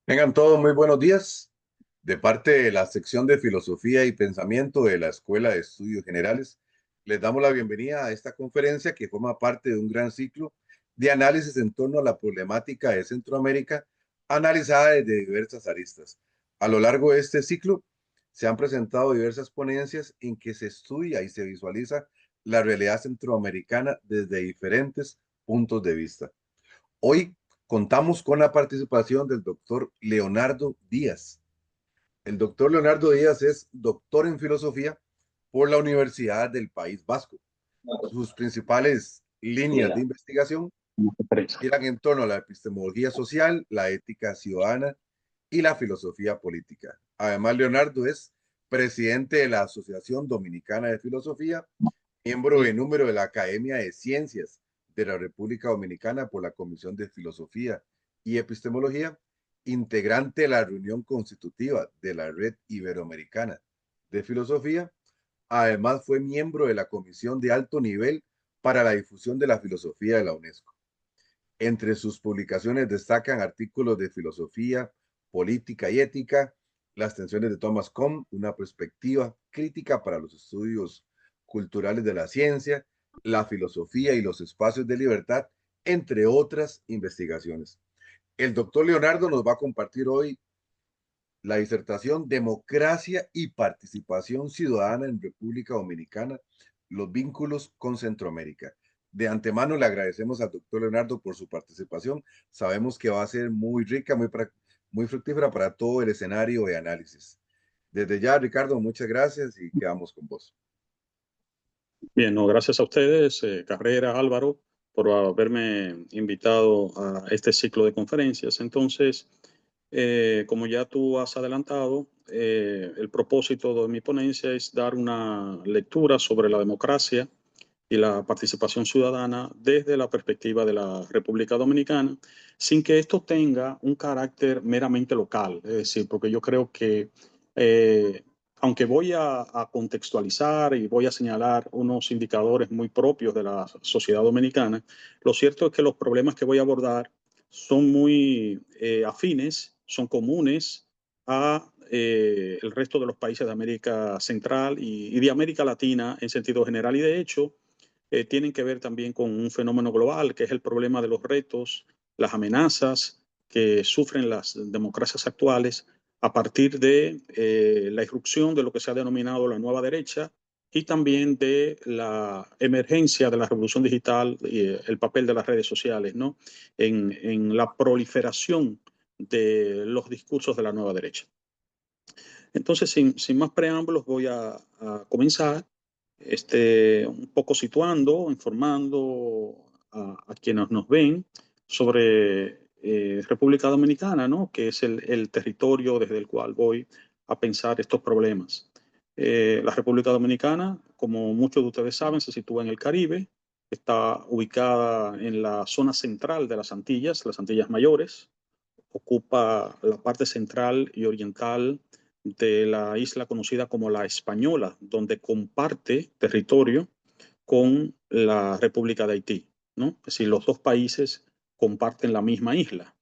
Tengan todos muy buenos días. De parte de la sección de Filosofía y Pensamiento de la Escuela de Estudios Generales, les damos la bienvenida a esta conferencia que forma parte de un gran ciclo de análisis en torno a la problemática de Centroamérica, analizada desde diversas aristas. A lo largo de este ciclo se han presentado diversas ponencias en que se estudia y se visualiza la realidad centroamericana desde diferentes puntos de vista. Hoy contamos con la participación del doctor Leonardo Díaz. El doctor Leonardo Díaz es doctor en filosofía por la Universidad del País Vasco. Sus principales líneas de investigación giran en torno a la epistemología social, la ética ciudadana y la filosofía política. Además, Leonardo es presidente de la Asociación Dominicana de Filosofía, miembro de número de la Academia de Ciencias de la República Dominicana por la Comisión de Filosofía y Epistemología, integrante de la reunión constitutiva de la Red Iberoamericana de Filosofía. Además, fue miembro de la Comisión de Alto Nivel para la Difusión de la Filosofía de la UNESCO. Entre sus publicaciones destacan artículos de filosofía, política y ética, las tensiones de Thomas Kuhn, una perspectiva crítica para los estudios culturales de la ciencia, la filosofía y los espacios de libertad, entre otras investigaciones. El doctor Leonardo nos va a compartir hoy la disertación Democracia y Participación Ciudadana en República Dominicana, los vínculos con Centroamérica. De antemano le agradecemos al doctor Leonardo por su participación. Sabemos que va a ser muy rica, muy fructífera para todo el escenario de análisis. Desde ya, Ricardo, muchas gracias y quedamos con vos. Bien, no, gracias a ustedes, Carrera, Álvaro, por haberme invitado a este ciclo de conferencias. Entonces, como ya tú has adelantado, el propósito de mi ponencia es dar una lectura sobre la democracia y la participación ciudadana desde la perspectiva de la República Dominicana, sin que esto tenga un carácter meramente local. Es decir, porque yo creo que aunque voy a contextualizar y voy a señalar unos indicadores muy propios de la sociedad dominicana, lo cierto es que los problemas que voy a abordar son muy afines, son comunes a el resto de los países de América Central y de América Latina en sentido general. Y de hecho, tienen que ver también con un fenómeno global, que es el problema de los retos, las amenazas que sufren las democracias actuales a partir de la irrupción de lo que se ha denominado la nueva derecha y también de la emergencia de la revolución digital y el papel de las redes sociales, ¿no? En la proliferación de los discursos de la nueva derecha. Entonces, sin más preámbulos, voy a comenzar un poco situando, informando a quienes nos ven sobre República Dominicana, ¿no? Que es el territorio desde el cual voy a pensar estos problemas. La República Dominicana, como muchos de ustedes saben, se sitúa en el Caribe, está ubicada en la zona central de las Antillas Mayores, ocupa la parte central y oriental de la isla conocida como la Española, donde comparte territorio con la República de Haití, ¿no? Es decir, los dos países comparten la misma isla.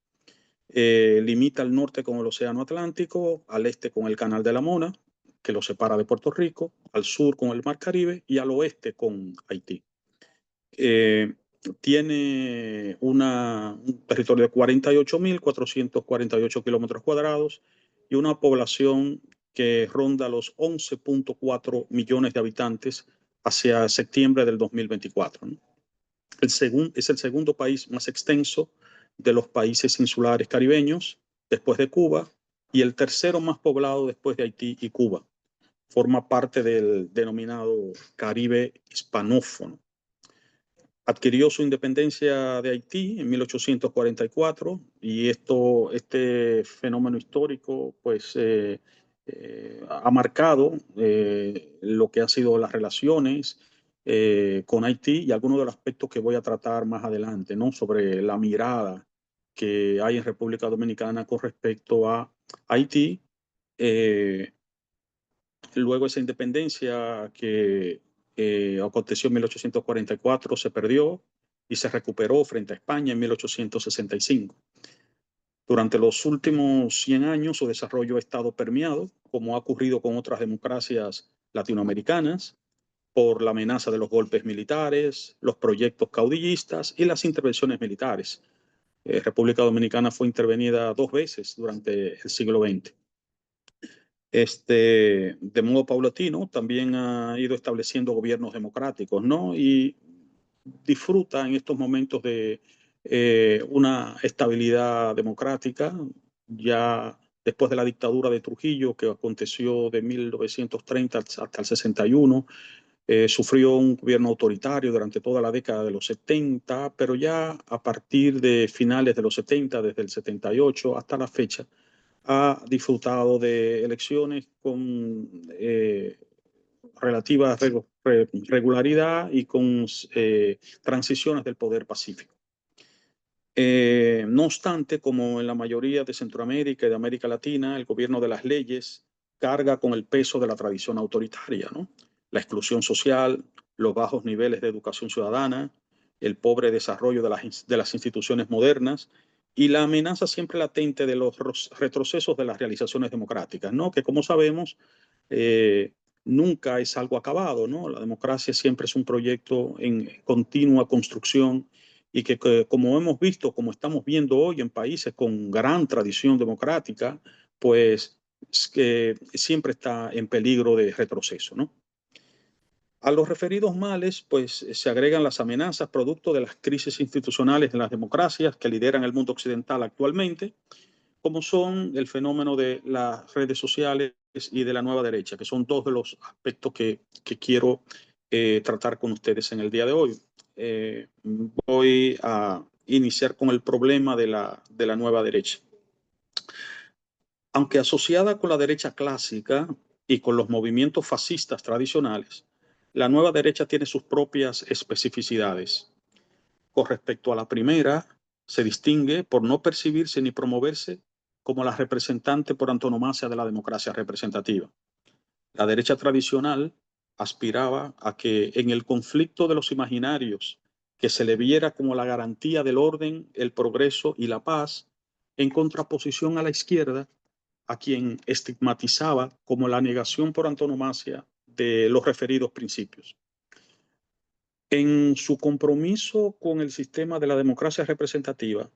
Limita al norte con el Océano Atlántico, al este con el Canal de la Mona, que lo separa de Puerto Rico, al sur con el Mar Caribe y al oeste con Haití. Eh, Tiene un territorio de 48.448 kilómetros cuadrados y una población que ronda los 11.4 millones de habitantes hacia septiembre del 2024, ¿no? Es el segundo país más extenso de los países insulares caribeños, después de Cuba, y el tercero más poblado después de Haití y Cuba. Forma parte del denominado Caribe hispanófono. Adquirió su independencia de Haití en 1844 y este fenómeno histórico pues, ha marcado lo que han sido las relaciones con Haití y algunos de los aspectos que voy a tratar más adelante, ¿no? Sobre la mirada que hay en República Dominicana con respecto a Haití. Eh, Luego esa independencia que aconteció en 1844 se perdió y se recuperó frente a España en 1865. Durante los últimos 100 años su desarrollo ha estado permeado, como ha ocurrido con otras democracias latinoamericanas, por la amenaza de los golpes militares, los proyectos caudillistas y las intervenciones militares. República Dominicana fue intervenida 2 veces durante el siglo XX. De modo paulatino, también ha ido estableciendo gobiernos democráticos, ¿no? Y disfruta en estos momentos de una estabilidad democrática, ya después de la dictadura de Trujillo, que aconteció de 1930 hasta el 61. Sufrió un gobierno autoritario durante toda la década de los 70, pero ya a partir de finales de los 70, desde el 78 hasta la fecha, ha disfrutado de elecciones con relativa regularidad y con transiciones del poder pacífico. No obstante, como en la mayoría de Centroamérica y de América Latina, el gobierno de las leyes carga con el peso de la tradición autoritaria, ¿no? La exclusión social, los bajos niveles de educación ciudadana, el pobre desarrollo de las instituciones modernas y la amenaza siempre latente de los retrocesos de las realizaciones democráticas, ¿no? Que como sabemos, nunca es algo acabado, ¿no? La democracia siempre es un proyecto en continua construcción y que como hemos visto, como estamos viendo hoy en países con gran tradición democrática, pues que siempre está en peligro de retroceso, ¿no? A los referidos males, pues se agregan las amenazas producto de las crisis institucionales en las democracias que lideran el mundo occidental actualmente, como son el fenómeno de las redes sociales y de la nueva derecha, que son dos de los aspectos que quiero tratar con ustedes en el día de hoy. Voy a iniciar con el problema de la nueva derecha. Aunque asociada con la derecha clásica y con los movimientos fascistas tradicionales, la nueva derecha tiene sus propias especificidades. Con respecto a la primera, se distingue por no percibirse ni promoverse como la representante por antonomasia de la democracia representativa. La derecha tradicional aspiraba a que en el conflicto de los imaginarios que se le viera como la garantía del orden, el progreso y la paz, en contraposición a la izquierda, a quien estigmatizaba como la negación por antonomasia de los referidos principios. En su compromiso con el sistema de la democracia representativa,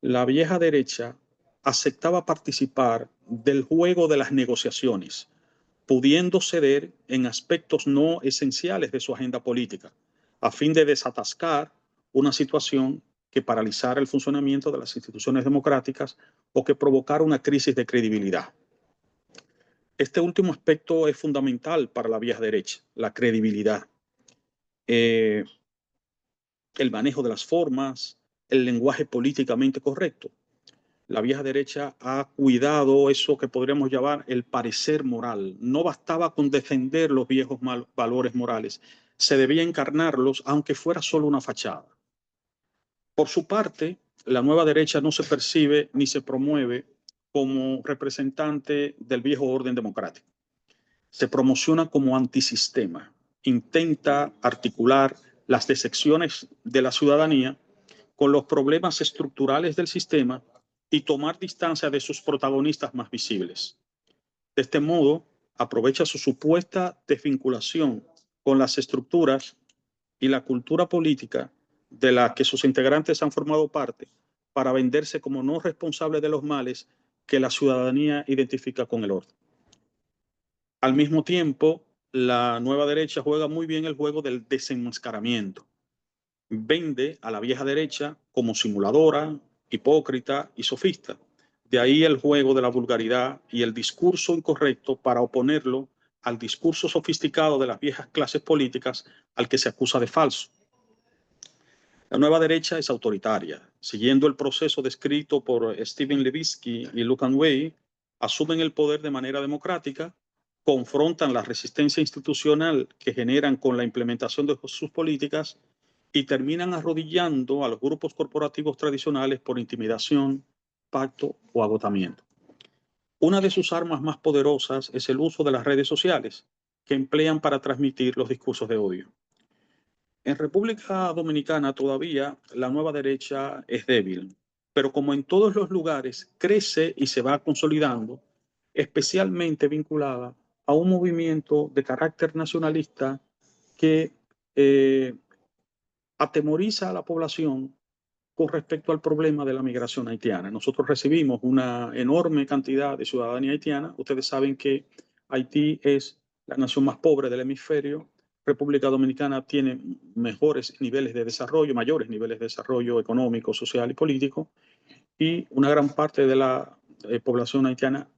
la vieja derecha aceptaba participar del juego de las negociaciones, pudiendo ceder en aspectos no esenciales de su agenda política, a fin de desatascar una situación que paralizara el funcionamiento de las instituciones democráticas o que provocara una crisis de credibilidad. Este último aspecto es fundamental para la vieja derecha, la credibilidad. El manejo de las formas, el lenguaje políticamente correcto. La vieja derecha ha cuidado eso que podríamos llamar el parecer moral. No bastaba con defender los viejos valores morales, se debía encarnarlos aunque fuera solo una fachada. Por su parte, la nueva derecha no se percibe ni se promueve como representante del viejo orden democrático. Se promociona como antisistema, intenta articular las decepciones de la ciudadanía con los problemas estructurales del sistema y tomar distancia de sus protagonistas más visibles. De este modo, aprovecha su supuesta desvinculación con las estructuras y la cultura política de la que sus integrantes han formado parte para venderse como no responsable de los males que la ciudadanía identifica con el orden. Al mismo tiempo, la nueva derecha juega muy bien el juego del desenmascaramiento. Vende a la vieja derecha como simuladora, hipócrita y sofista. De ahí el juego de la vulgaridad y el discurso incorrecto para oponerlo al discurso sofisticado de las viejas clases políticas al que se acusa de falso. La nueva derecha es autoritaria. Siguiendo el proceso descrito por Steven Levitsky y Lucan Way, asumen el poder de manera democrática, confrontan la resistencia institucional que generan con la implementación de sus políticas y terminan arrodillando a los grupos corporativos tradicionales por intimidación, pacto o agotamiento. Una de sus armas más poderosas es el uso de las redes sociales, que emplean para transmitir los discursos de odio. En República Dominicana todavía la nueva derecha es débil. pero como en todos los lugares, crece y se va consolidando, especialmente vinculada a un movimiento de carácter nacionalista que atemoriza a la población con respecto al problema de la migración haitiana. Nosotros recibimos una enorme cantidad de ciudadanía haitiana. Ustedes saben que Haití es la nación más pobre del hemisferio. República Dominicana tiene mejores niveles de desarrollo, mayores niveles de desarrollo económico, social y político, y una gran parte de la población haitiana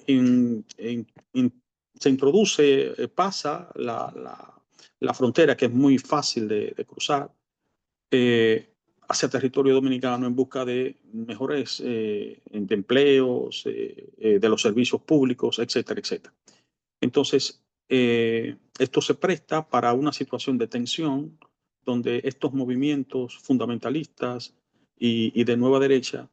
in, in, in, se introduce, pasa la frontera, que es muy fácil de cruzar, hacia territorio dominicano en busca de mejores de empleos, de los servicios públicos, etcétera, etcétera. Entonces, esto se presta para una situación de tensión donde estos movimientos fundamentalistas y de nueva derecha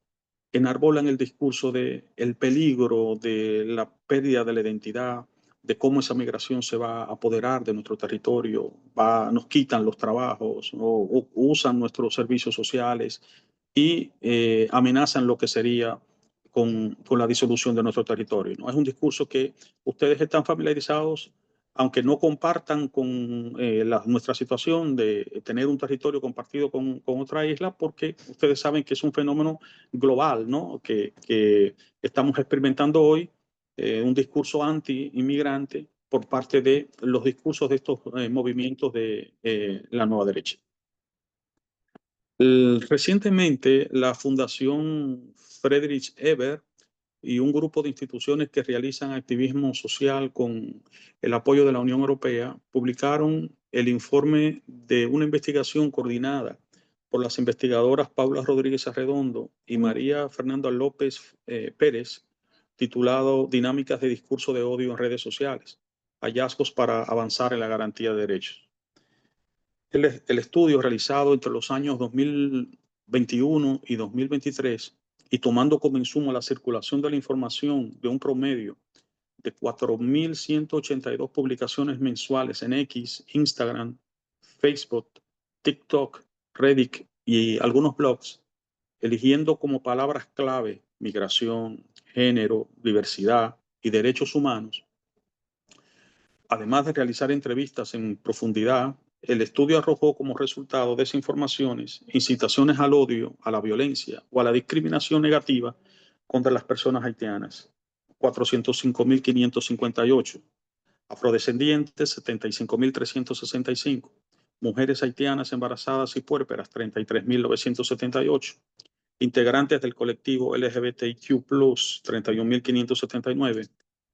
enarbolan el discurso de el peligro, de la pérdida de la identidad, de cómo esa migración se va a apoderar de nuestro territorio, nos quitan los trabajos o usan nuestros servicios sociales y amenazan lo que sería con la disolución de nuestro territorio, ¿no? Es un discurso que ustedes están familiarizados, aunque no compartan con nuestra situación de tener un territorio compartido con otra isla, porque ustedes saben que es un fenómeno global, ¿no? Que estamos experimentando hoy, un discurso anti-inmigrante por parte de los discursos de estos movimientos de la nueva derecha. Recientemente, la Fundación Friedrich Ebert y un grupo de instituciones que realizan activismo social con el apoyo de la Unión Europea publicaron el informe de una investigación coordinada por las investigadoras Paula Rodríguez Arredondo y María Fernanda López Pérez, titulado Dinámicas de discurso de odio en redes sociales, hallazgos para avanzar en la garantía de derechos. El estudio realizado entre los años 2021 y 2023 y tomando como insumo la circulación de la información de un promedio de 4.182 publicaciones mensuales en X, Instagram, Facebook, TikTok, Reddit y algunos blogs, eligiendo como palabras clave migración, género, diversidad y derechos humanos. Además de realizar entrevistas en profundidad, el estudio arrojó como resultado desinformaciones, incitaciones al odio, a la violencia o a la discriminación negativa contra las personas haitianas, 405.558, afrodescendientes, 75.365, mujeres haitianas embarazadas y puérperas, 33.978, integrantes del colectivo LGBTQ+, 31.579,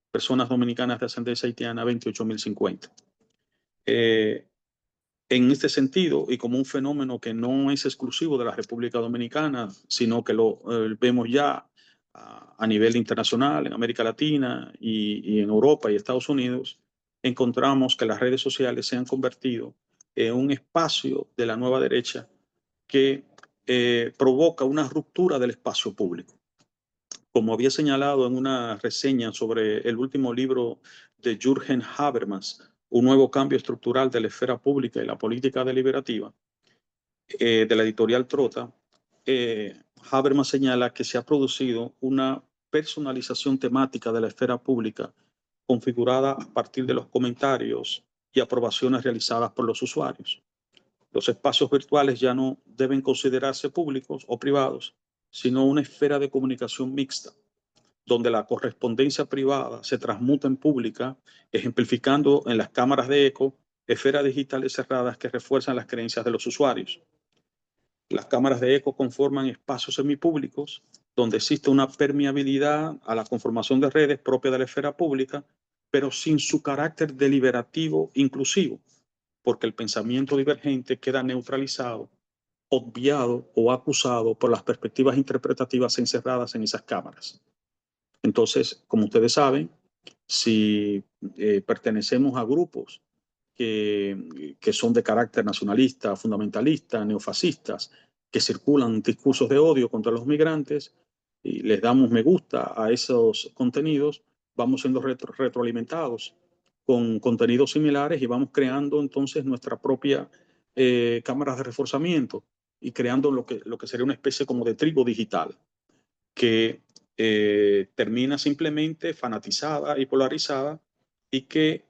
personas dominicanas de ascendencia haitiana, 28.050. En este sentido, y como un fenómeno que no es exclusivo de la República Dominicana, sino que lo vemos ya a nivel internacional, en América Latina y en Europa y Estados Unidos, encontramos que las redes sociales se han convertido en un espacio de la nueva derecha que provoca una ruptura del espacio público. Como había señalado en una reseña sobre el último libro de Jürgen Habermas, Un nuevo cambio estructural de la esfera pública y la política deliberativa, de la editorial Trota, Habermas señala que se ha producido una personalización temática de la esfera pública configurada a partir de los comentarios y aprobaciones realizadas por los usuarios. Los espacios virtuales ya no deben considerarse públicos o privados, sino una esfera de comunicación mixta, donde la correspondencia privada se transmuta en pública, ejemplificando en las cámaras de eco esferas digitales cerradas que refuerzan las creencias de los usuarios. Las cámaras de eco conforman espacios semipúblicos donde existe una permeabilidad a la conformación de redes propia de la esfera pública, pero sin su carácter deliberativo inclusivo, porque el pensamiento divergente queda neutralizado, obviado o acusado por las perspectivas interpretativas encerradas en esas cámaras. Entonces, como ustedes saben, si pertenecemos a grupos que son de carácter nacionalista, fundamentalista, neofascistas, que circulan discursos de odio contra los migrantes y les damos me gusta a esos contenidos, vamos siendo retroalimentados con contenidos similares y vamos creando entonces nuestra propia cámara de reforzamiento y creando lo que sería una especie como de tribu digital que termina simplemente fanatizada y polarizada y que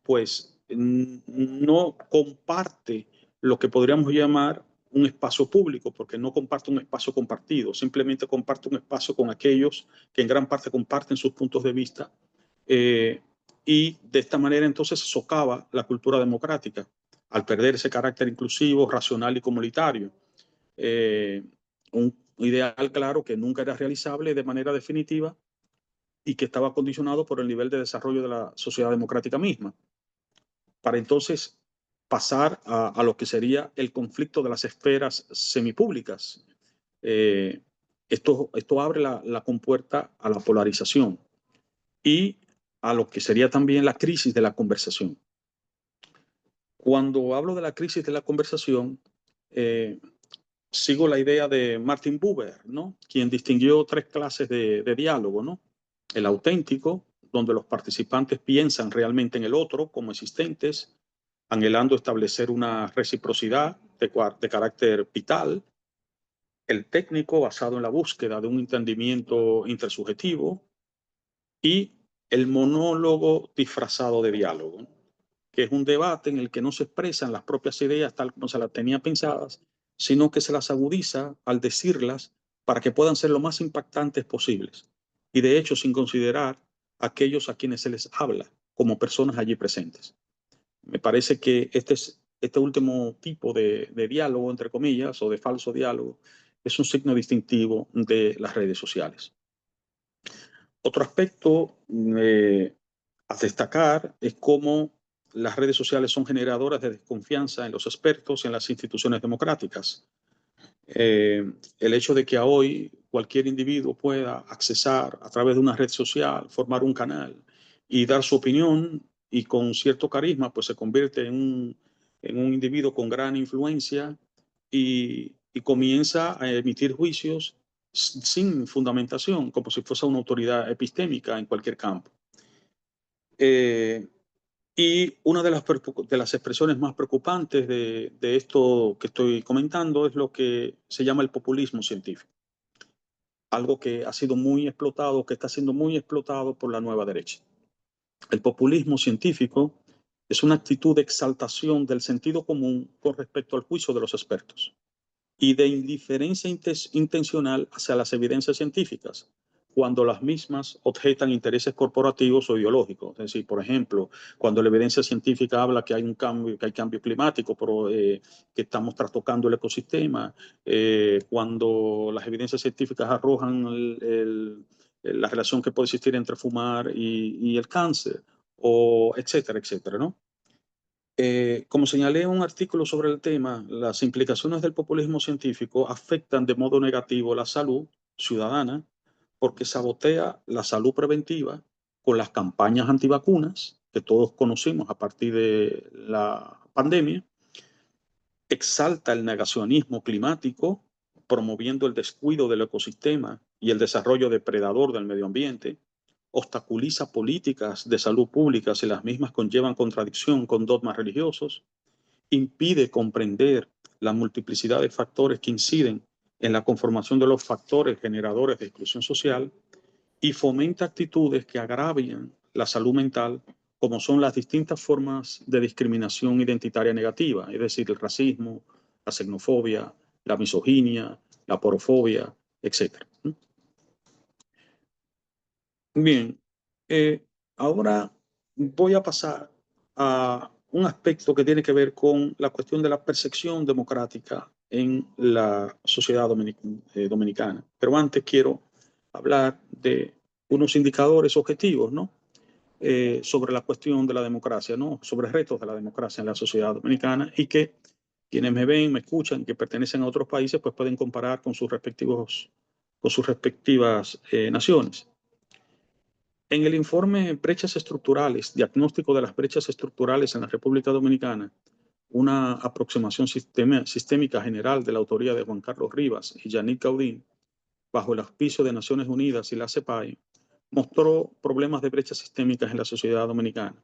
pues no comparte lo que podríamos llamar un espacio público, porque no comparte un espacio compartido, simplemente comparte un espacio con aquellos que en gran parte comparten sus puntos de vista, y de esta manera entonces se socava la cultura democrática al perder ese carácter inclusivo, racional y comunitario. Un ideal, claro, que nunca era realizable de manera definitiva y que estaba condicionado por el nivel de desarrollo de la sociedad democrática misma, para entonces pasar a lo que sería el conflicto de las esferas semipúblicas. Eh, esto abre la compuerta a la polarización y a lo que sería también la crisis de la conversación. Cuando hablo de la crisis de la conversación, sigo la idea de Martin Buber, ¿no? Quien distinguió tres clases de diálogo, ¿no? El auténtico, donde los participantes piensan realmente en el otro como existentes, anhelando establecer una reciprocidad de carácter vital. El técnico, basado en la búsqueda de un entendimiento intersubjetivo. Y el monólogo disfrazado de diálogo, que es un debate en el que no se expresan las propias ideas tal como se las tenía pensadas, sino que se las agudiza al decirlas para que puedan ser lo más impactantes posibles. Y de hecho, sin considerar a aquellos a quienes se les habla como personas allí presentes. Me parece que este último tipo de diálogo, entre comillas, o de falso diálogo, es un signo distintivo de las redes sociales. Otro aspecto a destacar es cómo las redes sociales son generadoras de desconfianza en los expertos y en las instituciones democráticas. El hecho de que a hoy cualquier individuo pueda accesar a través de una red social, formar un canal y dar su opinión y con cierto carisma, pues se convierte en un individuo con gran influencia y comienza a emitir juicios sin fundamentación, como si fuese una autoridad epistémica en cualquier campo. Y una de las expresiones más preocupantes de esto que estoy comentando es lo que se llama el populismo científico. Algo que ha sido muy explotado, que está siendo muy explotado por la nueva derecha. El populismo científico es una actitud de exaltación del sentido común con respecto al juicio de los expertos y de indiferencia intencional hacia las evidencias científicas, cuando las mismas objetan intereses corporativos o ideológicos. Es decir, por ejemplo, cuando la evidencia científica habla que hay un cambio, que hay cambio climático, pero, que estamos trastocando el ecosistema, cuando las evidencias científicas arrojan la relación que puede existir entre fumar y el cáncer, o etcétera, etcétera, ¿no? Como señalé en un artículo sobre el tema, las implicaciones del populismo científico afectan de modo negativo la salud ciudadana porque sabotea la salud preventiva con las campañas antivacunas que todos conocimos a partir de la pandemia, exalta el negacionismo climático, promoviendo el descuido del ecosistema y el desarrollo depredador del medio ambiente, obstaculiza políticas de salud pública si las mismas conllevan contradicción con dogmas religiosos, impide comprender la multiplicidad de factores que inciden en la conformación de los factores generadores de exclusión social y fomenta actitudes que agravian la salud mental, como son las distintas formas de discriminación identitaria negativa, es decir, el racismo, la xenofobia, la misoginia, la porofobia, etc. Bien, ahora voy a pasar a un aspecto que tiene que ver con la cuestión de la percepción democrática en la sociedad dominicana. Pero antes quiero hablar de unos indicadores objetivos, ¿no? Sobre la cuestión de la democracia, ¿no? Sobre retos de la democracia en la sociedad dominicana y que quienes me ven, me escuchan, que pertenecen a otros países, pues pueden comparar con sus respectivas naciones. En el informe Brechas Estructurales, diagnóstico de las brechas estructurales en la República Dominicana, una aproximación sistémica general de la autoría de Juan Carlos Rivas y Yannick Gaudín, bajo el auspicio de Naciones Unidas y la CEPAI, mostró problemas de brechas sistémicas en la sociedad dominicana.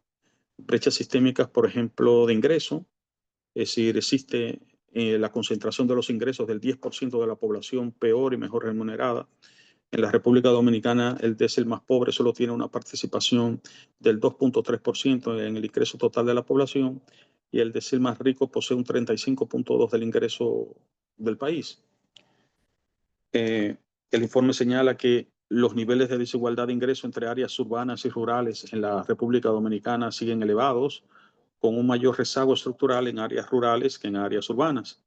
Brechas sistémicas, por ejemplo, de ingreso, es decir, existe la concentración de los ingresos del 10% de la población peor y mejor remunerada. En la República Dominicana, el decil más pobre solo tiene una participación del 2.3% en el ingreso total de la población y el decil más rico posee un 35.2% del ingreso del país. El informe señala que los niveles de desigualdad de ingreso entre áreas urbanas y rurales en la República Dominicana siguen elevados, con un mayor rezago estructural en áreas rurales que en áreas urbanas.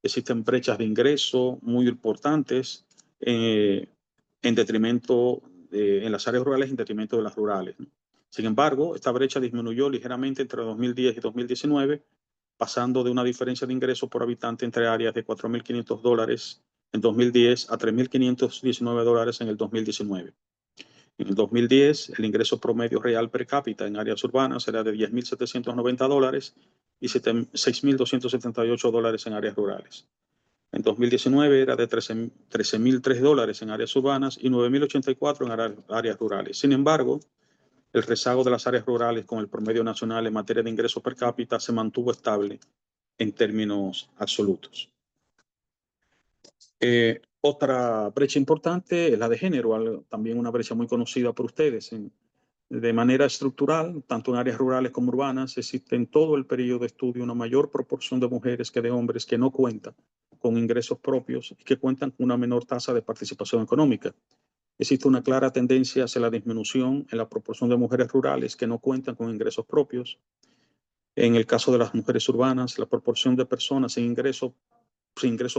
Existen brechas de ingreso muy importantes en detrimento en las áreas rurales en detrimento de las rurales, ¿no? Sin embargo, esta brecha disminuyó ligeramente entre 2010 y 2019, pasando de una diferencia de ingresos por habitante entre áreas de $4.500 en 2010 a $3.519 en el 2019. En el 2010, el ingreso promedio real per cápita en áreas urbanas era de $10.790 y $6.278 en áreas rurales. En 2019 era de $13.003 en áreas urbanas y $9.084 en áreas rurales. Sin embargo, el rezago de las áreas rurales con el promedio nacional en materia de ingresos per cápita se mantuvo estable en términos absolutos. Otra brecha importante es la de género, también una brecha muy conocida por ustedes. De manera estructural, tanto en áreas rurales como urbanas, existe en todo el periodo de estudio una mayor proporción de mujeres que de hombres que no cuentan con ingresos propios y que cuentan con una menor tasa de participación económica. Existe una clara tendencia hacia la disminución en la proporción de mujeres rurales que no cuentan con ingresos propios. En el caso de las mujeres urbanas, la proporción de personas sin ingreso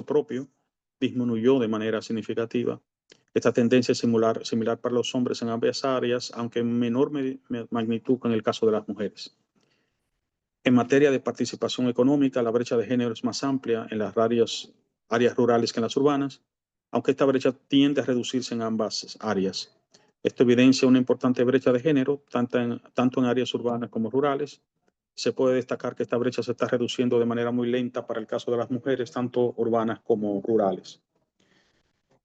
propio disminuyó de manera significativa. Esta tendencia es similar para los hombres en ambas áreas, aunque en menor magnitud que en el caso de las mujeres. En materia de participación económica, la brecha de género es más amplia en las áreas rurales que en las urbanas, aunque esta brecha tiende a reducirse en ambas áreas. Esto evidencia una importante brecha de género, tanto en áreas urbanas como rurales. Se puede destacar que esta brecha se está reduciendo de manera muy lenta para el caso de las mujeres, tanto urbanas como rurales.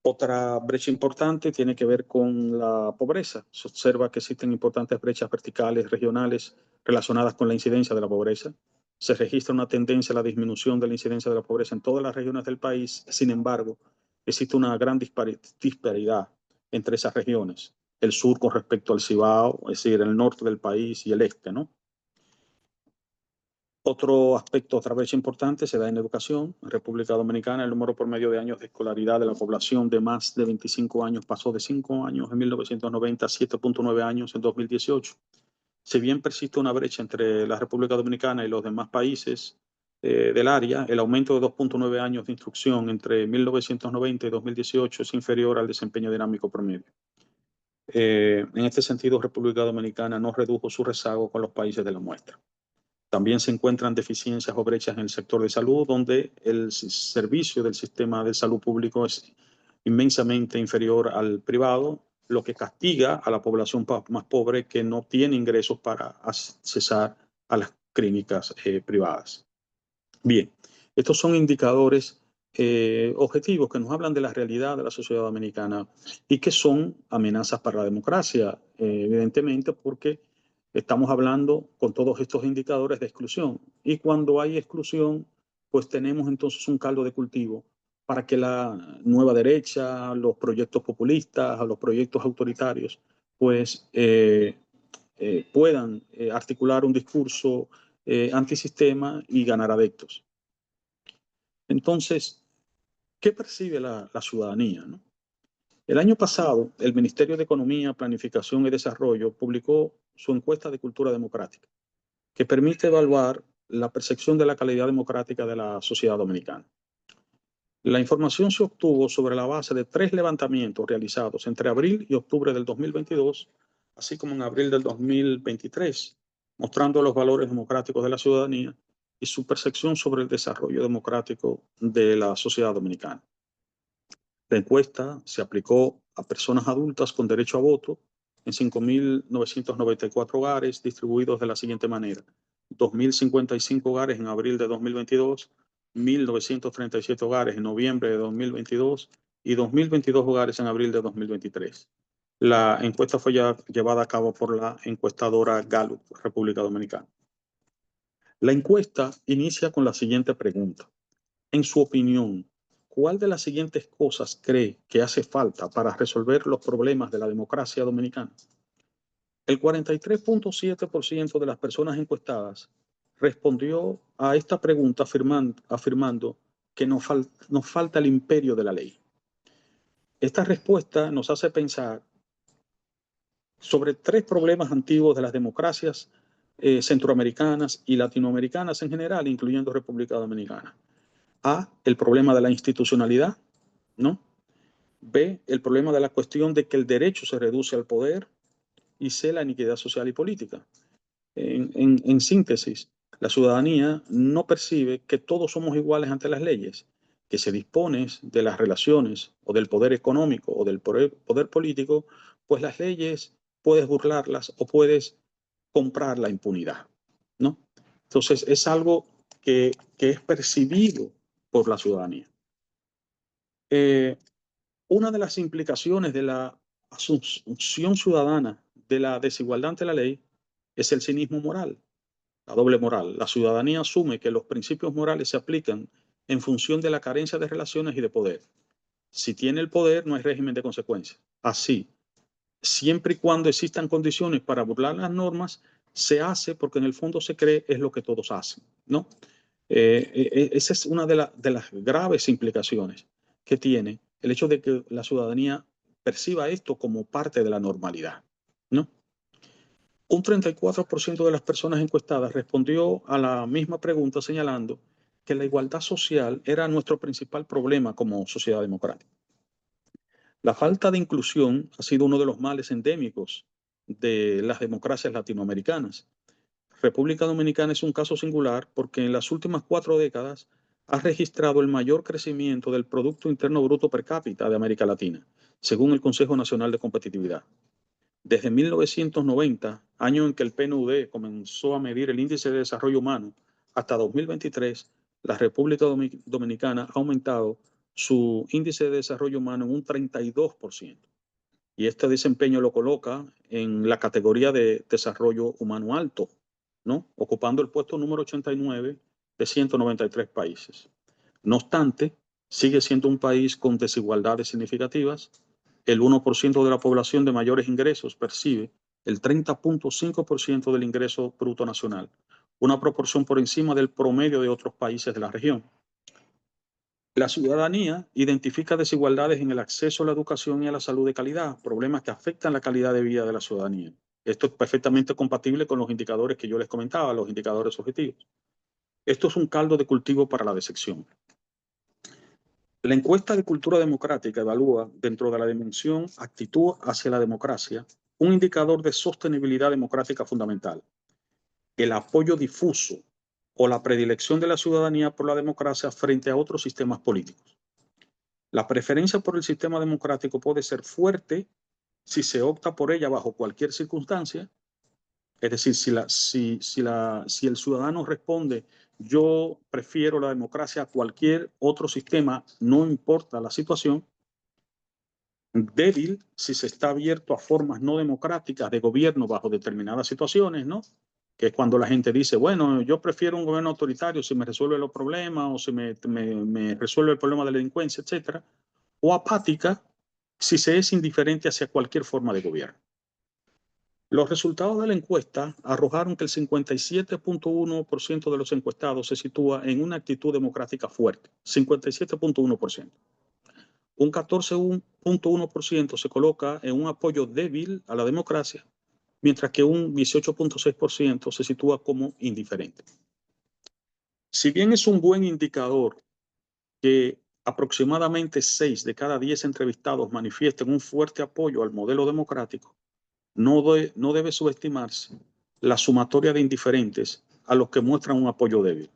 Otra brecha importante tiene que ver con la pobreza. Se observa que existen importantes brechas verticales regionales relacionadas con la incidencia de la pobreza. Se registra una tendencia a la disminución de la incidencia de la pobreza en todas las regiones del país. Sin embargo, existe una gran disparidad entre esas regiones. El sur con respecto al Cibao, es decir, el norte del país y el este, ¿no? Otro aspecto, otra brecha importante, se da en educación. En República Dominicana, el número promedio de años de escolaridad de la población de más de 25 años pasó de 5 años en 1990 a 7.9 años en 2018. Si bien persiste una brecha entre la República Dominicana y los demás países del área, el aumento de 2.9 años de instrucción entre 1990 y 2018 es inferior al desempeño dinámico promedio. En este sentido, República Dominicana no redujo su rezago con los países de la muestra. También se encuentran deficiencias o brechas en el sector de salud, donde el servicio del sistema de salud público es inmensamente inferior al privado, lo que castiga a la población más pobre que no tiene ingresos para accesar a las clínicas privadas. Bien, estos son indicadores objetivos que nos hablan de la realidad de la sociedad dominicana y que son amenazas para la democracia, evidentemente porque estamos hablando con todos estos indicadores de exclusión. Y cuando hay exclusión, pues tenemos entonces un caldo de cultivo para que la nueva derecha, los proyectos populistas, los proyectos autoritarios, pues puedan articular un discurso antisistema y ganar adeptos. Entonces, ¿qué percibe la ciudadanía, ¿no? El año pasado, el Ministerio de Economía, Planificación y Desarrollo publicó su encuesta de cultura democrática, que permite evaluar la percepción de la calidad democrática de la sociedad dominicana. La información se obtuvo sobre la base de 3 levantamientos realizados entre abril y octubre del 2022, así como en abril del 2023, mostrando los valores democráticos de la ciudadanía y su percepción sobre el desarrollo democrático de la sociedad dominicana. La encuesta se aplicó a personas adultas con derecho a voto en 5.994 hogares distribuidos de la siguiente manera: 2.055 hogares en abril de 2022, 1.937 hogares en noviembre de 2022 y 2.022 hogares en abril de 2023. La encuesta fue llevada a cabo por la encuestadora Gallup, República Dominicana. La encuesta inicia con la siguiente pregunta: en su opinión, ¿cuál de las siguientes cosas cree que hace falta para resolver los problemas de la democracia dominicana? El 43.7% de las personas encuestadas respondió a esta pregunta afirmando que nos falta el imperio de la ley. Esta respuesta nos hace pensar sobre tres problemas antiguos de las democracias centroamericanas y latinoamericanas en general, incluyendo República Dominicana. A, el problema de la institucionalidad, ¿no? B, el problema de la cuestión de que el derecho se reduce al poder. Y C, la iniquidad social y política. En síntesis, la ciudadanía no percibe que todos somos iguales ante las leyes, que se dispone de las relaciones o del poder económico o del poder político, pues las leyes puedes burlarlas o puedes comprar la impunidad, ¿no? Entonces es algo que es percibido por la ciudadanía. Una de las implicaciones de la asunción ciudadana de la desigualdad ante la ley es el cinismo moral, la doble moral. La ciudadanía asume que los principios morales se aplican en función de la carencia de relaciones y de poder. Si tiene el poder, no hay régimen de consecuencias. Así, siempre y cuando existan condiciones para burlar las normas, se hace porque en el fondo se cree es lo que todos hacen, ¿no? Esa es una de las graves implicaciones que tiene el hecho de que la ciudadanía perciba esto como parte de la normalidad, ¿no? Un 34% de las personas encuestadas respondió a la misma pregunta señalando que la igualdad social era nuestro principal problema como sociedad democrática. La falta de inclusión ha sido uno de los males endémicos de las democracias latinoamericanas. República Dominicana es un caso singular porque en las últimas 4 décadas ha registrado el mayor crecimiento del Producto Interno Bruto per cápita de América Latina, según el Consejo Nacional de Competitividad. Desde 1990, año en que el PNUD comenzó a medir el Índice de Desarrollo Humano, hasta 2023, la República Dominicana ha aumentado su índice de desarrollo humano en un 32%. Y este desempeño lo coloca en la categoría de desarrollo humano alto, ¿no? Ocupando el puesto número 89 de 193 países. No obstante, sigue siendo un país con desigualdades significativas. El 1% de la población de mayores ingresos percibe el 30.5% del ingreso bruto nacional, una proporción por encima del promedio de otros países de la región. La ciudadanía identifica desigualdades en el acceso a la educación y a la salud de calidad, problemas que afectan la calidad de vida de la ciudadanía. Esto es perfectamente compatible con los indicadores que yo les comentaba, los indicadores objetivos. Esto es un caldo de cultivo para la decepción. La encuesta de cultura democrática evalúa, dentro de la dimensión actitud hacia la democracia, un indicador de sostenibilidad democrática fundamental, el apoyo difuso o la predilección de la ciudadanía por la democracia frente a otros sistemas políticos. La preferencia por el sistema democrático puede ser fuerte si se opta por ella bajo cualquier circunstancia. Es decir, si el ciudadano responde yo prefiero la democracia a cualquier otro sistema, no importa la situación. Débil si se está abierto a formas no democráticas de gobierno bajo determinadas situaciones, ¿no? Que es cuando la gente dice, bueno, yo prefiero un gobierno autoritario si me resuelve los problemas o si me resuelve el problema de la delincuencia, etcétera. O apática si se es indiferente hacia cualquier forma de gobierno. Los resultados de la encuesta arrojaron que el 57.1% de los encuestados se sitúa en una actitud democrática fuerte, 57.1%. Un 14.1% se coloca en un apoyo débil a la democracia, mientras que un 18.6% se sitúa como indiferente. Si bien es un buen indicador que aproximadamente 6 de cada 10 entrevistados manifiesten un fuerte apoyo al modelo democrático, no debe subestimarse la sumatoria de indiferentes a los que muestran un apoyo débil.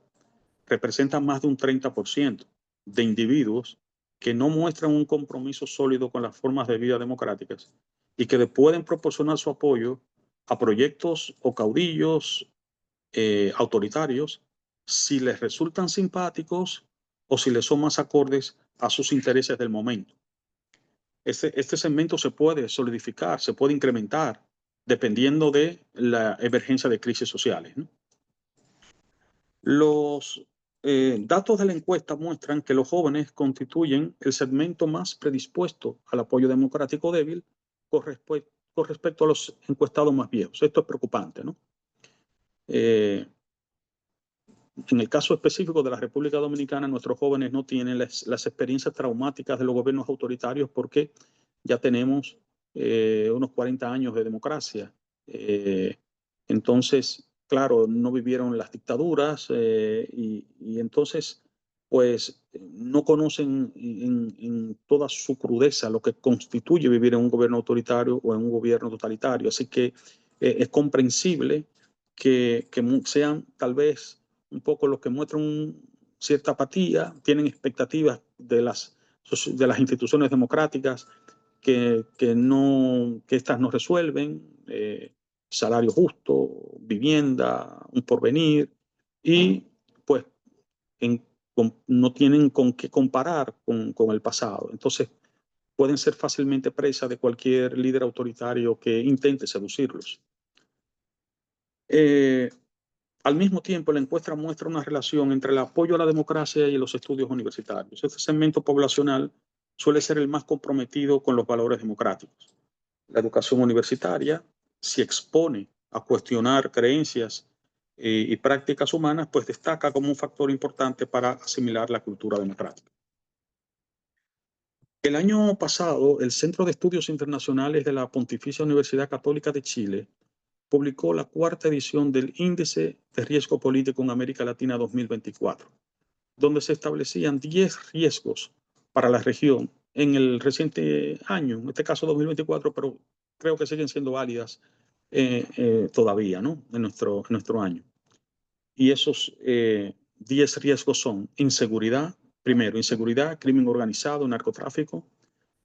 Representan más de un 30% de individuos que no muestran un compromiso sólido con las formas de vida democráticas y que pueden proporcionar su apoyo a proyectos o caudillos autoritarios si les resultan simpáticos o si les son más acordes a sus intereses del momento. Este segmento se puede solidificar, se puede incrementar dependiendo de la emergencia de crisis sociales, ¿no? Los datos de la encuesta muestran que los jóvenes constituyen el segmento más predispuesto al apoyo democrático débil con respecto a los encuestados más viejos. Esto es preocupante, ¿no? En el caso específico de la República Dominicana, nuestros jóvenes no tienen las experiencias traumáticas de los gobiernos autoritarios porque ya tenemos unos 40 años de democracia. Entonces, claro, no vivieron las dictaduras y entonces, pues, no conocen en toda su crudeza lo que constituye vivir en un gobierno autoritario o en un gobierno totalitario. Así que es comprensible que sean tal vez un poco los que muestran cierta apatía, tienen expectativas de las instituciones democráticas que estas no resuelven, salario justo, vivienda, un porvenir, y pues no tienen con qué comparar con el pasado. Entonces pueden ser fácilmente presa de cualquier líder autoritario que intente seducirlos. Al mismo tiempo, la encuesta muestra una relación entre el apoyo a la democracia y los estudios universitarios. Este segmento poblacional suele ser el más comprometido con los valores democráticos. La educación universitaria, si expone a cuestionar creencias y prácticas humanas, pues destaca como un factor importante para asimilar la cultura democrática. El año pasado, el Centro de Estudios Internacionales de la Pontificia Universidad Católica de Chile publicó la cuarta edición del Índice de Riesgo Político en América Latina 2024, donde se establecían 10 riesgos para la región en el reciente año, en este caso 2024, pero creo que siguen siendo válidas todavía, ¿no? En nuestro año. Y esos 10 riesgos son inseguridad, primero, inseguridad, crimen organizado, narcotráfico.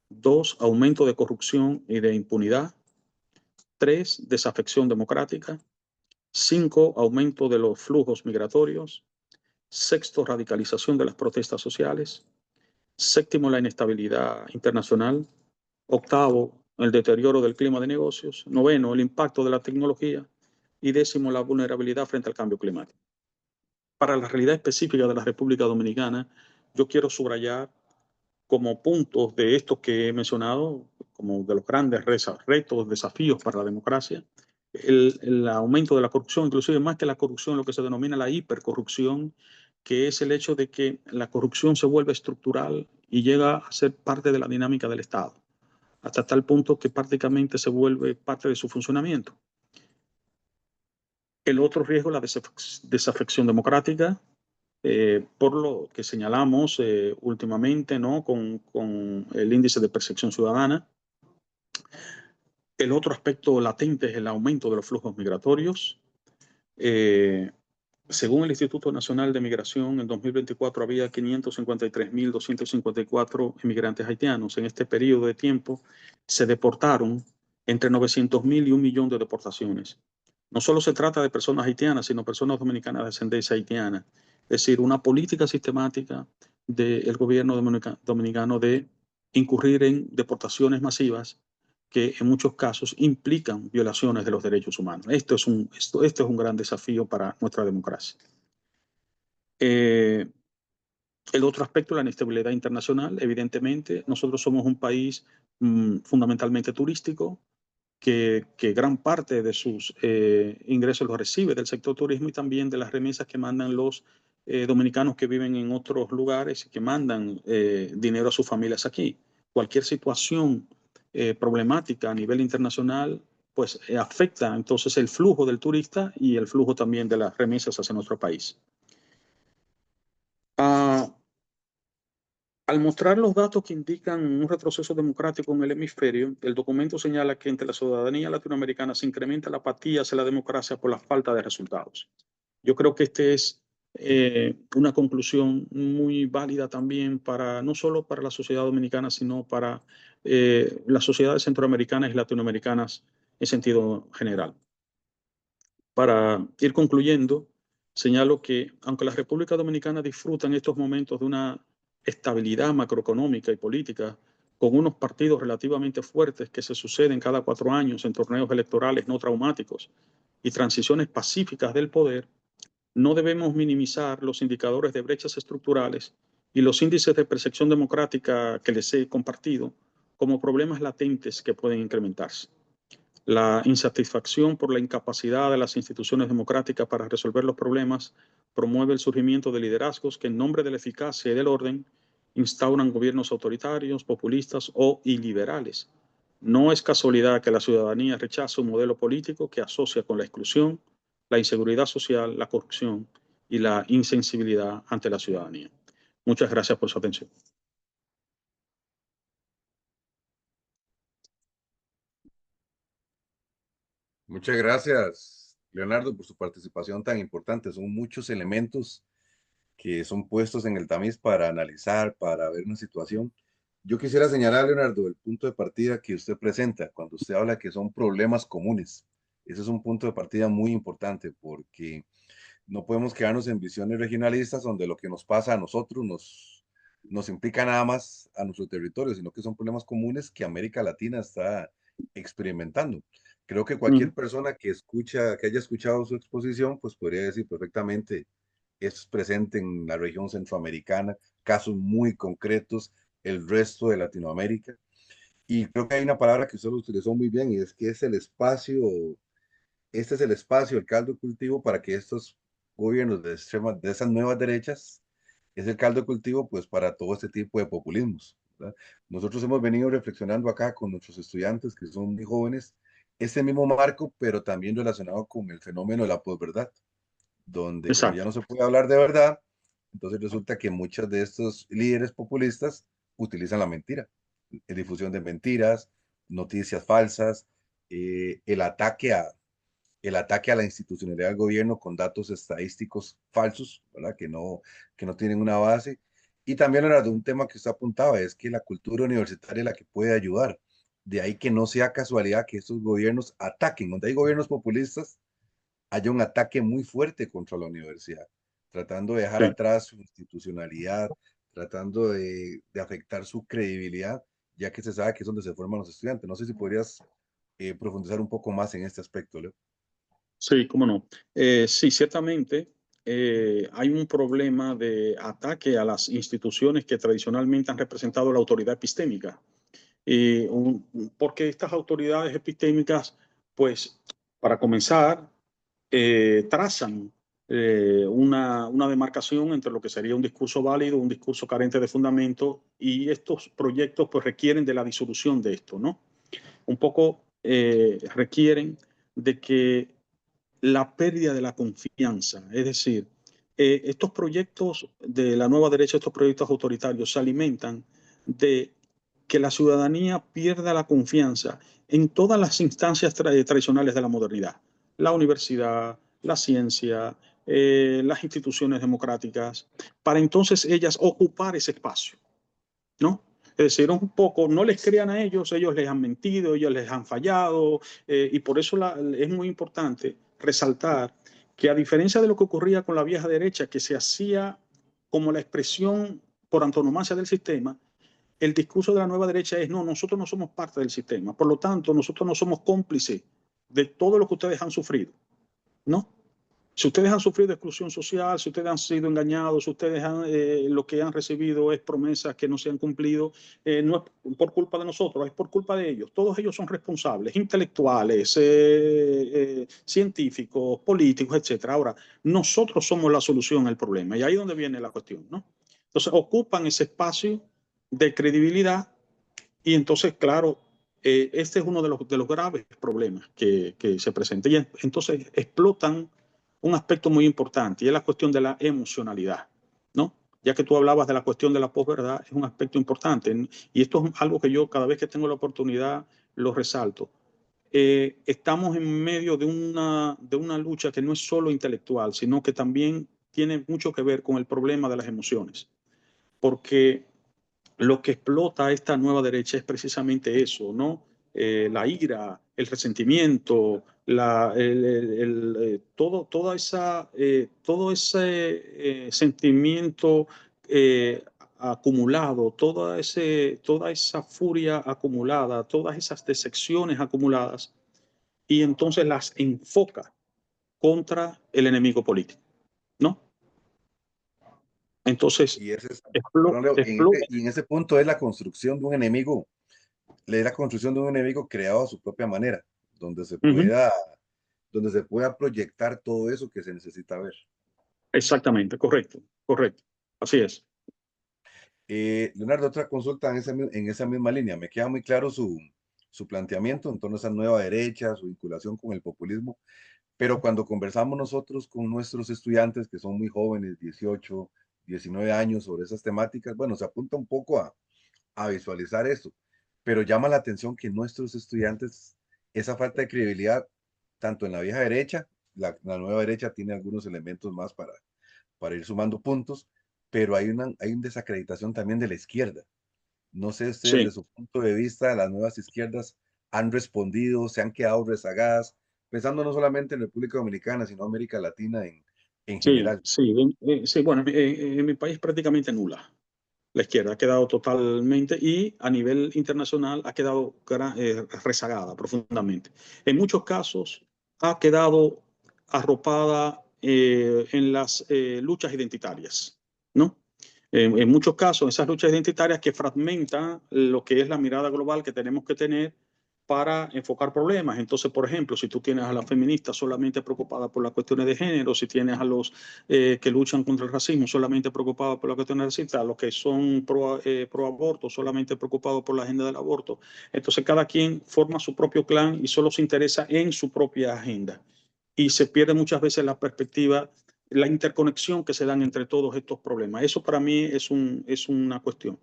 2, aumento de corrupción y de impunidad. 3, desafección democrática. 5, aumento de los flujos migratorios. 6, radicalización de las protestas sociales. 7, la inestabilidad internacional. 8, el deterioro del clima de negocios. 9, el impacto de la tecnología. Y 10, la vulnerabilidad frente al cambio climático. Para la realidad específica de la República Dominicana, yo quiero subrayar como puntos de estos que he mencionado, como de los grandes retos, desafíos para la democracia, el aumento de la corrupción, inclusive más que la corrupción, lo que se denomina la hipercorrupción, que es el hecho de que la corrupción se vuelve estructural y llega a ser parte de la dinámica del Estado, hasta tal punto que prácticamente se vuelve parte de su funcionamiento. El otro riesgo es la desafección democrática, por lo que señalamos últimamente, ¿no? con el índice de percepción ciudadana. El otro aspecto latente es el aumento de los flujos migratorios. Según el Instituto Nacional de Migración, en 2024 había 553.254 inmigrantes haitianos. En este periodo de tiempo se deportaron entre 900.000 y 1 millón de deportaciones. No solo se trata de personas haitianas, sino personas dominicanas de ascendencia haitiana. Es decir, una política sistemática del gobierno dominicano de incurrir en deportaciones masivas que en muchos casos implican violaciones de los derechos humanos. Esto es un gran desafío para nuestra democracia. El otro aspecto, la inestabilidad internacional. Evidentemente, nosotros somos un país fundamentalmente turístico, que gran parte de sus ingresos los recibe del sector turismo y también de las remesas que mandan los dominicanos que viven en otros lugares y que mandan dinero a sus familias aquí. Cualquier situación problemática a nivel internacional pues afecta entonces el flujo del turista y el flujo también de las remesas hacia nuestro país. Al mostrar los datos que indican un retroceso democrático en el hemisferio, el documento señala que entre la ciudadanía latinoamericana se incrementa la apatía hacia la democracia por la falta de resultados. Yo creo que este es una conclusión muy válida también no solo para la sociedad dominicana, sino para las sociedades centroamericanas y latinoamericanas en sentido general. Para ir concluyendo, señalo que aunque la República Dominicana disfruta en estos momentos de una estabilidad macroeconómica y política, con unos partidos relativamente fuertes que se suceden cada 4 años en torneos electorales no traumáticos y transiciones pacíficas del poder, no debemos minimizar los indicadores de brechas estructurales y los índices de percepción democrática que les he compartido como problemas latentes que pueden incrementarse. La insatisfacción por la incapacidad de las instituciones democráticas para resolver los problemas promueve el surgimiento de liderazgos que en nombre de la eficacia y del orden instauran gobiernos autoritarios, populistas o iliberales. No es casualidad que la ciudadanía rechace un modelo político que asocia con la exclusión, la inseguridad social, la corrupción y la insensibilidad ante la ciudadanía. Muchas gracias por su atención. Muchas gracias, Leonardo, por su participación tan importante. Son muchos elementos que son puestos en el tamiz para analizar, para ver una situación. Yo quisiera señalar, Leonardo, el punto de partida que usted presenta cuando usted habla que son problemas comunes. Ese es un punto de partida muy importante porque no podemos quedarnos en visiones regionalistas donde lo que nos pasa a nosotros nos implica nada más a nuestro territorio, sino que son problemas comunes que América Latina está experimentando. Creo que cualquier persona que escucha, que haya escuchado su exposición, pues podría decir perfectamente, esto es presente en la región centroamericana, casos muy concretos, el resto de Latinoamérica. Y creo que hay una palabra que usted lo utilizó muy bien y es que es el espacio, este es el espacio, el caldo de cultivo para que estos gobiernos de extrema, de esas nuevas derechas, es el caldo de cultivo pues para todo este tipo de populismos, ¿verdad? Nosotros hemos venido reflexionando acá con nuestros estudiantes que son muy jóvenes, este mismo marco, pero también relacionado con el fenómeno de la posverdad, donde como ya Exacto. no se puede hablar de verdad, entonces resulta que muchos de estos líderes populistas utilizan la mentira, difusión de mentiras, noticias falsas, el ataque a la institucionalidad del gobierno con datos estadísticos falsos, ¿verdad? Que no tienen una base. Y también era de un tema que usted apuntaba, es que la cultura universitaria es la que puede ayudar. De ahí que no sea casualidad que estos gobiernos ataquen. Donde hay gobiernos populistas, haya un ataque muy fuerte contra la universidad, tratando de dejar Sí. atrás su institucionalidad, tratando de afectar su credibilidad, ya que se sabe que es donde se forman los estudiantes. No sé si podrías profundizar un poco más en este aspecto, Leo. Sí, cómo no. Sí, ciertamente hay un problema de ataque a las instituciones que tradicionalmente han representado la autoridad epistémica. Porque estas autoridades epistémicas, pues, para comenzar, trazan una demarcación entre lo que sería un discurso válido, un discurso carente de fundamento, y estos proyectos pues requieren de la disolución de esto, ¿no? Un poco requieren de que la pérdida de la confianza. Es decir, estos proyectos de la nueva derecha, estos proyectos autoritarios, se alimentan de que la ciudadanía pierda la confianza en todas las instancias tradicionales de la modernidad. La universidad, la ciencia, las instituciones democráticas, para entonces ellas ocupar ese espacio, ¿no? Es decir, un poco, no les crean a ellos les han mentido, ellos les han fallado, y por eso es muy importante resaltar que a diferencia de lo que ocurría con la vieja derecha, que se hacía como la expresión por antonomasia del sistema, el discurso de la nueva derecha es, no, nosotros no somos parte del sistema, por lo tanto, nosotros no somos cómplices de todo lo que ustedes han sufrido, ¿no? Si ustedes han sufrido exclusión social, si ustedes han sido engañados, si ustedes lo que han recibido es promesas que no se han cumplido, no es por culpa de nosotros, es por culpa de ellos. Todos ellos son responsables, intelectuales, científicos, políticos, etcétera. Ahora, nosotros somos la solución al problema y ahí es donde viene la cuestión, ¿no? Entonces, ocupan ese espacio de credibilidad y entonces, claro, este es uno de los graves problemas que se presenta. Y entonces explotan un aspecto muy importante y es la cuestión de la emocionalidad, ¿no? Ya que tú hablabas de la cuestión de la posverdad, es un aspecto importante. Y esto es algo que yo cada vez que tengo la oportunidad lo resalto. Estamos en medio de una lucha que no es solo intelectual, sino que también tiene mucho que ver con el problema de las emociones. Porque lo que explota esta nueva derecha es precisamente eso, ¿no? La ira, el resentimiento, todo ese sentimiento acumulado, toda esa furia acumulada, todas esas decepciones acumuladas, y entonces las enfoca contra el enemigo político. Entonces, Y ese es, explo, perdón, Leo, explo, y en ese punto es la construcción de un enemigo, es la construcción de un enemigo creado a su propia manera, donde se uh-huh, pueda, donde se pueda proyectar todo eso que se necesita ver. exactamente, correcto, correcto. Así es. Leonardo, otra consulta en esa misma línea. Me queda muy claro su planteamiento en torno a esa nueva derecha, su vinculación con el populismo, pero cuando conversamos nosotros con nuestros estudiantes, que son muy jóvenes, 18, 19 años, sobre esas temáticas, bueno, se apunta un poco a visualizar eso, pero llama la atención que nuestros estudiantes, esa falta de credibilidad, tanto en la vieja derecha, la nueva derecha tiene algunos elementos más para ir sumando puntos, pero hay una desacreditación también de la izquierda. No sé ustedes, desde Sí, su punto de vista, las nuevas izquierdas han respondido, se han quedado rezagadas, pensando no solamente en República Dominicana, sino América Latina en sí, general. sí, sí. Bueno, en mi país prácticamente nula. La izquierda ha quedado totalmente y a nivel internacional ha quedado rezagada profundamente. En muchos casos ha quedado arropada en las luchas identitarias, ¿no? En muchos casos, esas luchas identitarias que fragmentan lo que es la mirada global que tenemos que tener para enfocar problemas. Entonces, por ejemplo, si tú tienes a las feministas solamente preocupadas por las cuestiones de género, si tienes a los que luchan contra el racismo solamente preocupados por las cuestiones racistas, a los que son pro aborto solamente preocupados por la agenda del aborto, entonces cada quien forma su propio clan y solo se interesa en su propia agenda. Y se pierde muchas veces la perspectiva, la interconexión que se dan entre todos estos problemas. Eso para mí es una cuestión.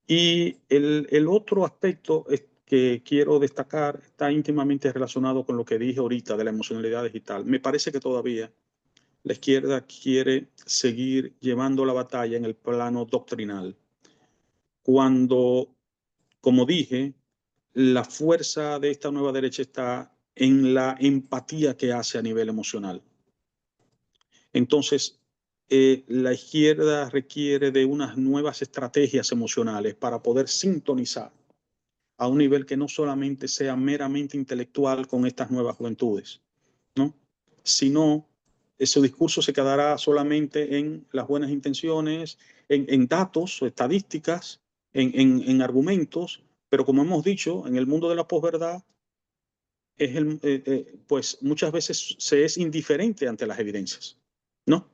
Y el otro aspecto que quiero destacar está íntimamente relacionado con lo que dije ahorita de la emocionalidad digital. Me parece que todavía la izquierda quiere seguir llevando la batalla en el plano doctrinal, cuando, como dije, la fuerza de esta nueva derecha está en la empatía que hace a nivel emocional. Entonces, la izquierda requiere de unas nuevas estrategias emocionales para poder sintonizar a un nivel que no solamente sea meramente intelectual con estas nuevas juventudes, ¿no? Sino su discurso se quedará solamente en las buenas intenciones, en datos, estadísticas, en argumentos, pero como hemos dicho, en el mundo de la posverdad, pues muchas veces se es indiferente ante las evidencias, ¿no?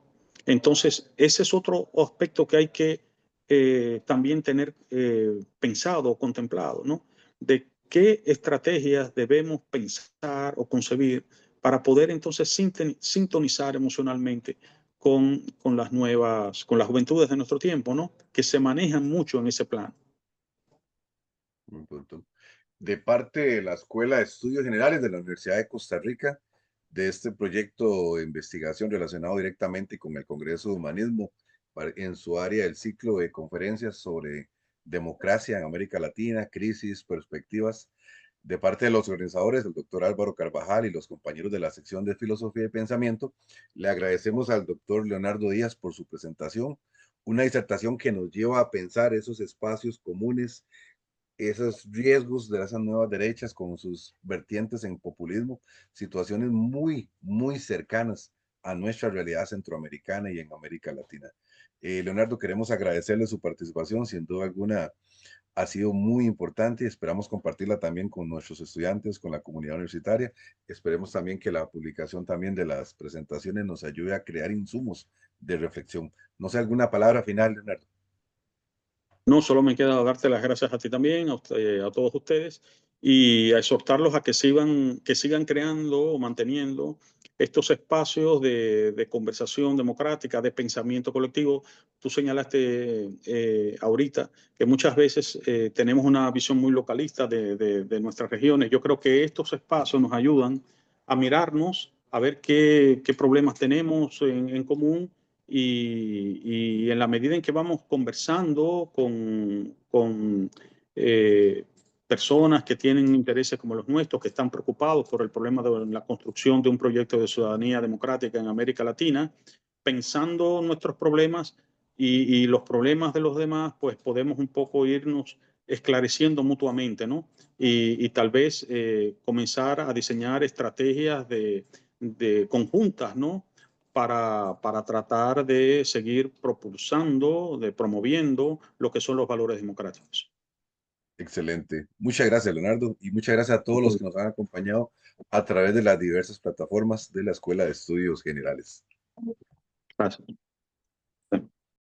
Entonces, ese es otro aspecto que hay que también tener pensado, contemplado, ¿no? De qué estrategias debemos pensar o concebir para poder entonces sintonizar emocionalmente con las juventudes de nuestro tiempo, ¿no? Que se manejan mucho en ese plan. Un punto. De parte de la Escuela de Estudios Generales de la Universidad de Costa Rica, de este proyecto de investigación relacionado directamente con el Congreso de Humanismo en su área del ciclo de conferencias sobre democracia en América Latina, crisis, perspectivas. De parte de los organizadores, el doctor Álvaro Carvajal y los compañeros de la sección de Filosofía y Pensamiento, le agradecemos al doctor Leonardo Díaz por su presentación, una disertación que nos lleva a pensar esos espacios comunes, esos riesgos de esas nuevas derechas con sus vertientes en populismo, situaciones muy, muy cercanas a nuestra realidad centroamericana y en América Latina. Leonardo, queremos agradecerle su participación, sin duda alguna ha sido muy importante y esperamos compartirla también con nuestros estudiantes, con la comunidad universitaria. Esperemos también que la publicación también de las presentaciones nos ayude a crear insumos de reflexión. No sé, alguna palabra final, Leonardo. No, solo me queda darte las gracias a ti también, a todos ustedes, y a exhortarlos a que sigan creando o manteniendo estos espacios de conversación democrática, de pensamiento colectivo. Tú señalaste ahorita que muchas veces tenemos una visión muy localista de nuestras regiones. Yo creo que estos espacios nos ayudan a mirarnos, a ver qué problemas tenemos en común y en la medida en que vamos conversando con personas que tienen intereses como los nuestros, que están preocupados por el problema de la construcción de un proyecto de ciudadanía democrática en América Latina, pensando nuestros problemas y los problemas de los demás, pues podemos un poco irnos esclareciendo mutuamente, ¿no? Y tal vez comenzar a diseñar estrategias de conjuntas, ¿no? para tratar de seguir propulsando, de promoviendo lo que son los valores democráticos. Excelente. Muchas gracias, Leonardo, y muchas gracias a todos los que nos han acompañado a través de las diversas plataformas de la Escuela de Estudios Generales. Gracias.